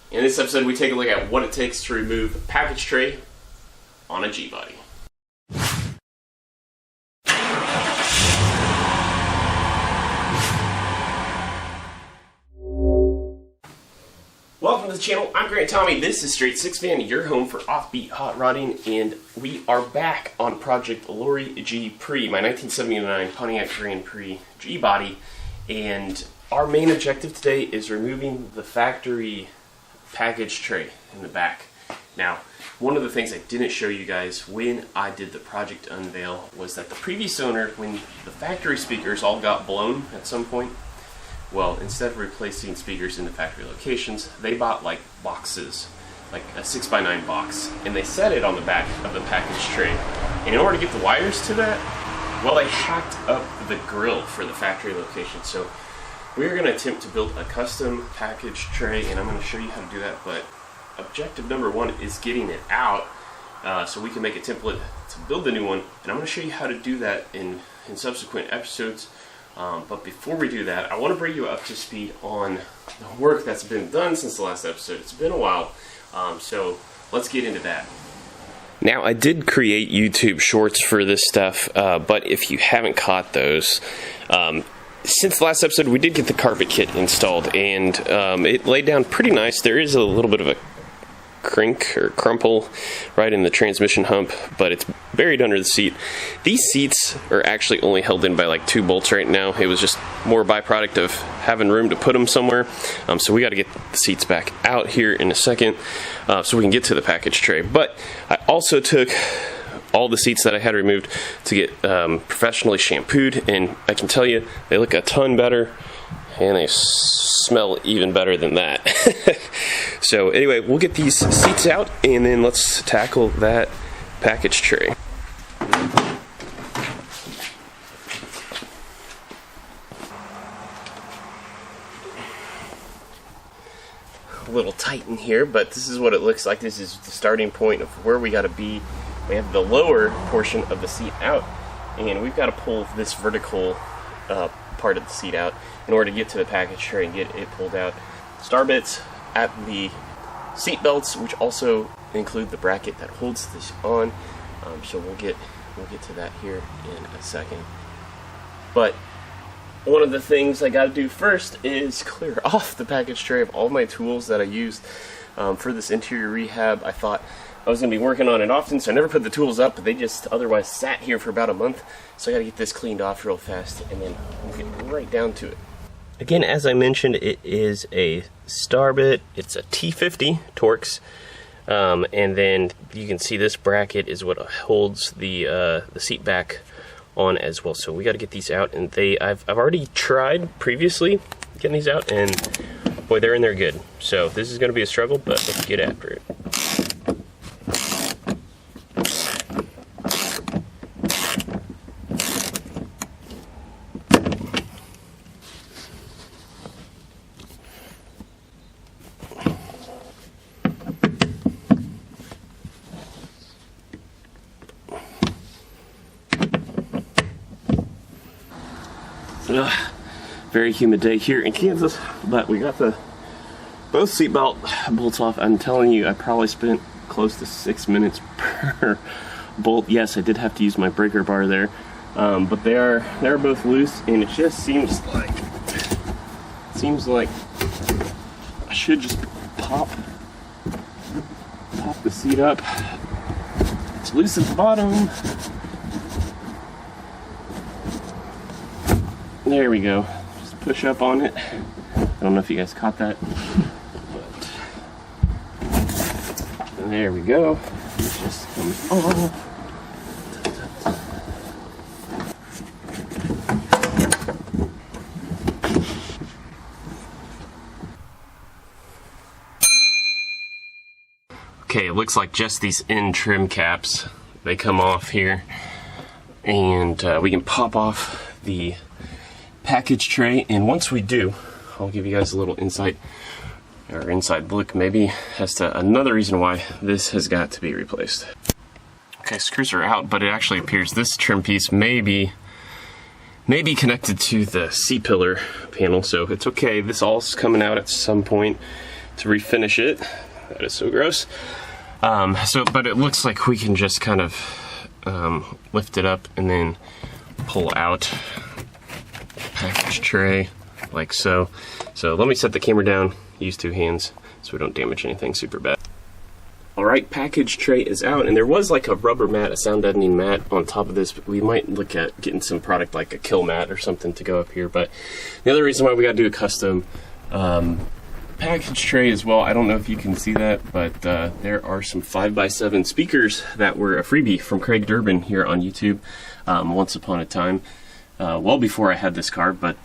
In this episode, we take a look at what it takes to remove a package tray on a G-body. Welcome to the channel. I'm Grant Tommy. This is Straight Six Fan, your home for offbeat hot rodding, and we are back on Project Lori G Prix, my 1979 Pontiac Grand Prix G-body, and our main objective today is removing the factory package tray in the back. Now, one of the things I didn't show you guys when I did the project unveil was that the previous owner, when the factory speakers all got blown at some point, well, instead of replacing speakers in the factory locations, they bought like boxes, like a 6x9 box, and they set it on the back of the package tray. And in order to get the wires to that, well, they hacked up the grill for the factory location. So we're going to attempt to build a custom package tray, and I'm going to show you how to do that. But objective number one is getting it out so we can make a template to build the new one, and I'm going to show you how to do that in subsequent episodes. But before we do that, I want to bring you up to speed on the work that's been done since the last episode. It's been a while, so let's get into that. Now, I did create YouTube shorts for this stuff, but if you haven't caught those, since the last episode, we did get the carpet kit installed, and it laid down pretty nice. There is a little bit of a crink or crumple right in the transmission hump, but it's buried under the seat. These seats are actually only held in by like 2 bolts right now. It was just more a byproduct of having room to put them somewhere. So we got to get the seats back out here in a second so we can get to the package tray. But I also took all the seats that I had removed to get professionally shampooed, and I can tell you they look a ton better and they smell even better than that. So anyway, we'll get these seats out and then let's tackle that package tray. A little tight in here, but this is what it looks like. This is the starting point of where we got to be. We have the lower portion of the seat out, and we've got to pull this vertical part of the seat out in order to get to the package tray and get it pulled out. Star bits at the seat belts, which also include the bracket that holds this on. So we'll get to that here in a second. But one of the things I got to do first is clear off the package tray of all my tools that I used for this interior rehab. I thought I was going to be working on it often, so I never put the tools up, but they just otherwise sat here for about a month. So I got to get this cleaned off real fast, and then we'll get right down to it. Again, as I mentioned, it is a star bit. It's a T50 Torx, and then you can see this bracket is what holds the seat back on as well. So we got to get these out, and I've already tried previously getting these out, and boy, they're in there good. So this is going to be a struggle, but let's get after it. Very humid day here in Kansas, but we got both seatbelt bolts off. I'm telling you, I probably spent close to 6 minutes per bolt. Yes, I did have to use my breaker bar there, but they're both loose, and it just seems like I should just pop the seat up. It's loose at the bottom. There we go. Just push up on it. I don't know if you guys caught that, but there we go. It just comes off. Okay, it looks like just these end trim caps, they come off here, and we can pop off the package tray, and once we do, I'll give you guys a little insight or inside look maybe as to another reason why this has got to be replaced. Okay, screws are out, but it actually appears this trim piece may be connected to the C-pillar panel, so it's okay. This all's coming out at some point. to refinish it. That is so gross. But it looks like we can just kind of lift it up and then pull out the package tray like so. So let me set the camera down, use 2 hands so we don't damage anything super bad. Alright, package tray is out, and there was like a rubber mat, a sound deadening mat on top of this, but we might look at getting some product like a kill mat or something to go up here. But the other reason why we got to do a custom package tray as well, I don't know if you can see that, but there are some 5x7 speakers that were a freebie from Craig Durbin here on YouTube once upon a time, well before I had this car, but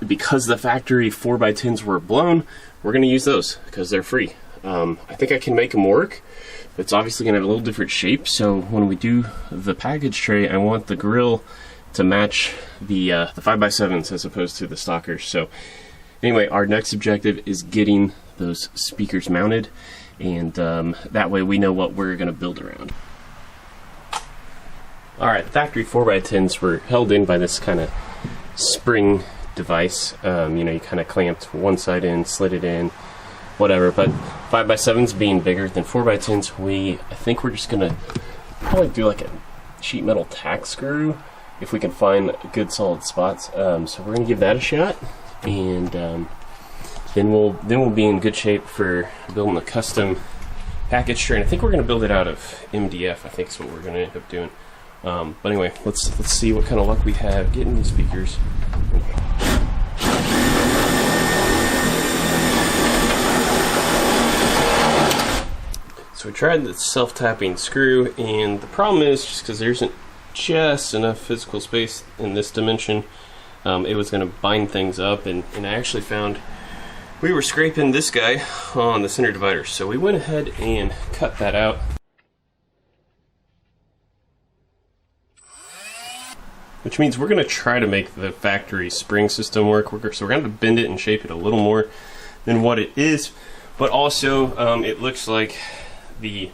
because the factory 4x10s were blown, we're going to use those because they're free. I think I can make them work. It's obviously going to have a little different shape, so when we do the package tray, I want the grill to match the 5x7s as opposed to the stockers. So anyway, our next objective is getting those speakers mounted, and that way we know what we're going to build around. Alright, the factory 4x10s were held in by this kind of spring device. You kind of clamped one side in, slid it in, whatever, but 5x7s being bigger than 4x10s, I think we're just gonna probably do like a sheet metal tack screw if we can find good solid spots. So we're gonna give that a shot, and then we'll be in good shape for building a custom package tray. And I think we're gonna build it out of MDF. I think is what we're gonna end up doing. But anyway, let's see what kind of luck we have getting these speakers. So we tried the self-tapping screw, and the problem is just because there isn't just enough physical space in this dimension, it was going to bind things up, and I actually found we were scraping this guy on the center divider, so we went ahead and cut that out. Which means we're going to try to make the factory spring system work. So we're going to bend it and shape it a little more than what it is, but also it looks like the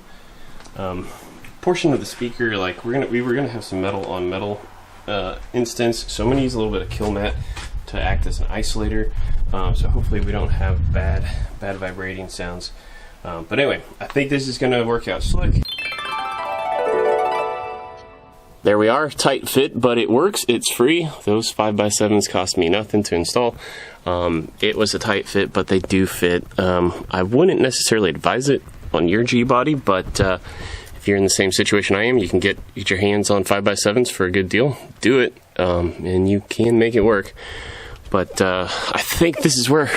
portion of the speaker, like we were gonna have some metal on metal instance, so I'm gonna use a little bit of kill mat to act as an isolator, so hopefully we don't have bad vibrating sounds. But anyway, I think this is gonna work out slick. There we are, tight fit, but it works, it's free. Those 5x7s cost me nothing to install. It was a tight fit, but they do fit. I wouldn't necessarily advise it on your G-body, but if you're in the same situation I am, you can get your hands on 5x7s for a good deal. Do it, and you can make it work. But I think this is where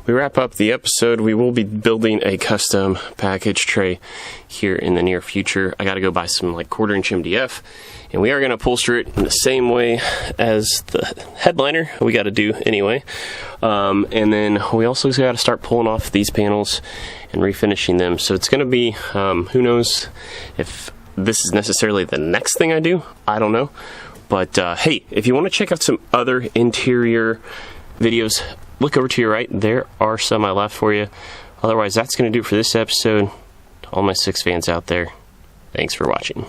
we wrap up the episode. We will be building a custom package tray here in the near future. I got to go buy some like 1/4-inch MDF, and we are going to upholster it in the same way as the headliner. We got to do anyway. And then we also got to start pulling off these panels and refinishing them. So it's going to be, who knows if this is necessarily the next thing I do. I don't know. But hey, if you want to check out some other interior videos, look over to your right. There are some I left for you. Otherwise, that's going to do it for this episode. To all my 6 fans out there, thanks for watching.